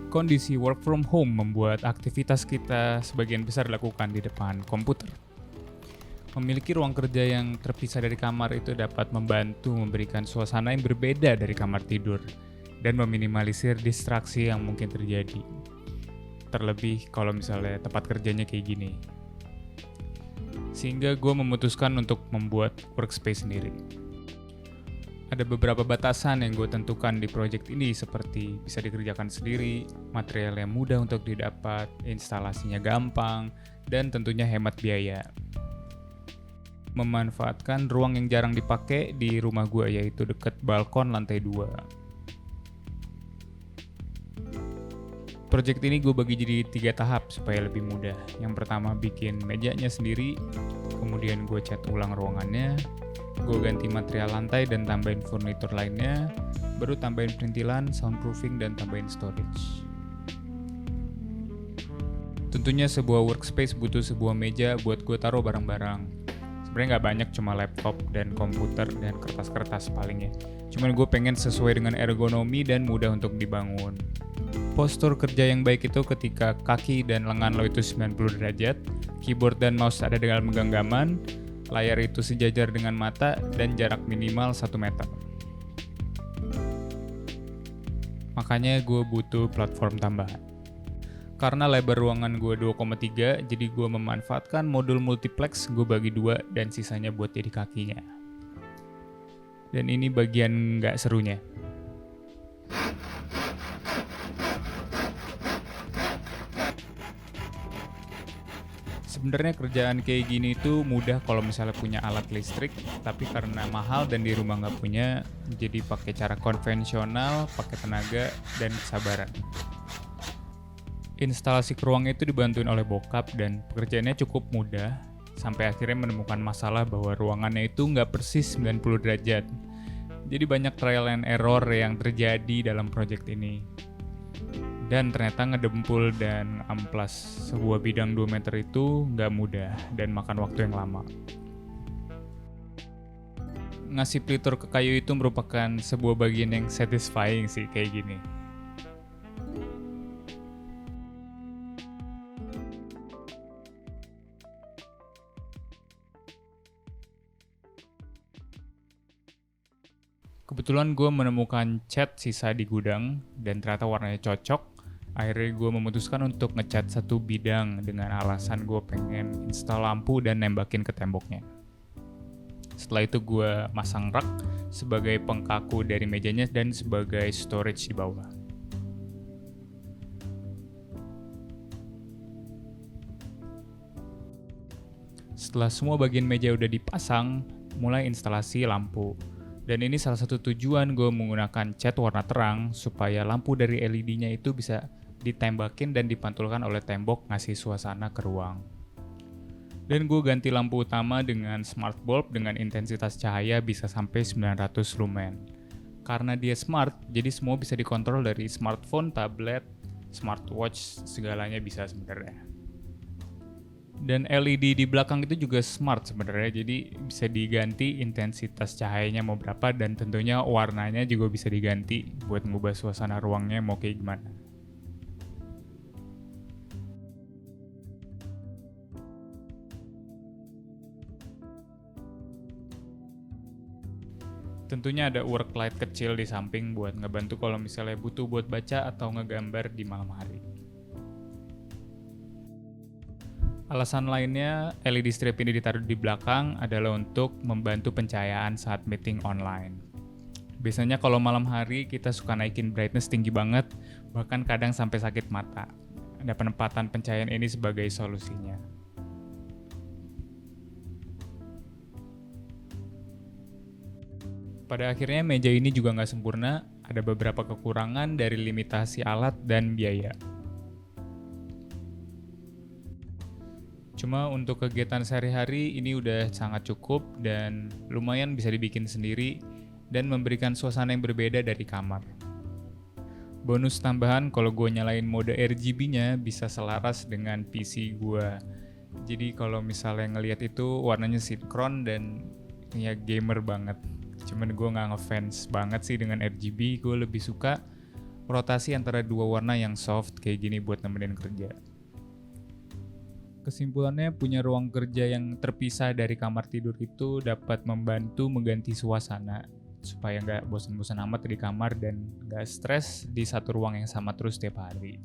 Kondisi work from home membuat aktivitas kita sebagian besar dilakukan di depan komputer. Memiliki ruang kerja yang terpisah dari kamar itu dapat membantu memberikan suasana yang berbeda dari kamar tidur dan meminimalisir distraksi yang mungkin terjadi. Terlebih kalau misalnya tempat kerjanya kayak gini. Sehingga gue memutuskan untuk membuat workspace sendiri. Ada beberapa batasan yang gue tentukan di project ini seperti bisa dikerjakan sendiri, material yang mudah untuk didapat, instalasinya gampang, dan tentunya hemat biaya. Memanfaatkan ruang yang jarang dipakai di rumah gue yaitu dekat balkon lantai 2. Project ini gue bagi jadi 3 tahap supaya lebih mudah. Yang pertama bikin mejanya sendiri, kemudian gue cat ulang ruangannya, gue ganti material lantai dan tambahin furnitur lainnya, baru tambahin perintilan, soundproofing, dan tambahin storage. Tentunya sebuah workspace butuh sebuah meja buat gue taruh barang-barang. Sebenarnya nggak banyak, cuma laptop dan komputer dan kertas-kertas palingnya. Cuman gue pengen sesuai dengan ergonomi dan mudah untuk dibangun. Postur kerja yang baik itu ketika kaki dan lengan lo itu 90 derajat, keyboard dan mouse ada dalam genggaman, layar itu sejajar dengan mata, dan jarak minimal 1 meter. Makanya gue butuh platform tambahan. Karena lebar ruangan gue 2,3, jadi gue memanfaatkan modul multiplex, gue bagi 2 dan sisanya buat jadi kakinya. Dan ini bagian nggak serunya. Sebenarnya kerjaan kayak gini tuh mudah kalau misalnya punya alat listrik, tapi karena mahal dan di rumah nggak punya, jadi pakai cara konvensional, pakai tenaga dan kesabaran. Instalasi ke ruang itu dibantuin oleh bokap dan pekerjaannya cukup mudah, sampai akhirnya menemukan masalah bahwa ruangannya itu nggak persis 90 derajat. Jadi banyak trial and error yang terjadi dalam proyek ini. Dan ternyata ngedempul dan amplas sebuah bidang 2 meter itu nggak mudah dan makan waktu yang lama. Ngasih pelitur ke kayu itu merupakan sebuah bagian yang satisfying sih kayak gini. Kebetulan gue menemukan cat sisa di gudang dan ternyata warnanya cocok. Akhirnya gue memutuskan untuk ngecat satu bidang dengan alasan gue pengen install lampu dan nembakin ke temboknya. Setelah itu gue masang rak sebagai pengkaku dari mejanya dan sebagai storage di bawah. Setelah semua bagian meja udah dipasang, mulai instalasi lampu. Dan ini salah satu tujuan gue menggunakan cat warna terang supaya lampu dari LED-nya itu bisa ditembakin dan dipantulkan oleh tembok ngasih suasana ke ruang. Dan gue ganti lampu utama dengan smart bulb dengan intensitas cahaya bisa sampai 900 lumen. Karena dia smart, jadi semua bisa dikontrol dari smartphone, tablet, smartwatch, segalanya bisa sebenarnya. Dan LED di belakang itu juga smart sebenarnya, jadi bisa diganti intensitas cahayanya mau berapa dan tentunya warnanya juga bisa diganti buat ngubah suasana ruangnya mau kayak gimana. Tentunya ada work light kecil di samping buat ngebantu kalau misalnya butuh buat baca atau ngegambar di malam hari. Alasan lainnya, LED strip ini ditaruh di belakang adalah untuk membantu pencahayaan saat meeting online. Biasanya kalau malam hari kita suka naikin brightness tinggi banget, bahkan kadang sampai sakit mata. Ada penempatan pencahayaan ini sebagai solusinya. Pada akhirnya meja ini juga nggak sempurna, ada beberapa kekurangan dari limitasi alat dan biaya. Cuma untuk kegiatan sehari-hari ini udah sangat cukup dan lumayan bisa dibikin sendiri dan memberikan suasana yang berbeda dari kamar. Bonus tambahan kalau gue nyalain mode RGB-nya bisa selaras dengan PC gue. Jadi kalau misalnya ngelihat itu warnanya sinkron dan ya gamer banget. Cuman gue nggak ngefans banget sih dengan RGB, gue lebih suka rotasi antara dua warna yang soft kayak gini buat nemenin kerja. Kesimpulannya, punya ruang kerja yang terpisah dari kamar tidur itu dapat membantu mengganti suasana supaya nggak bosan-bosan amat di kamar dan nggak stres di satu ruang yang sama terus setiap hari.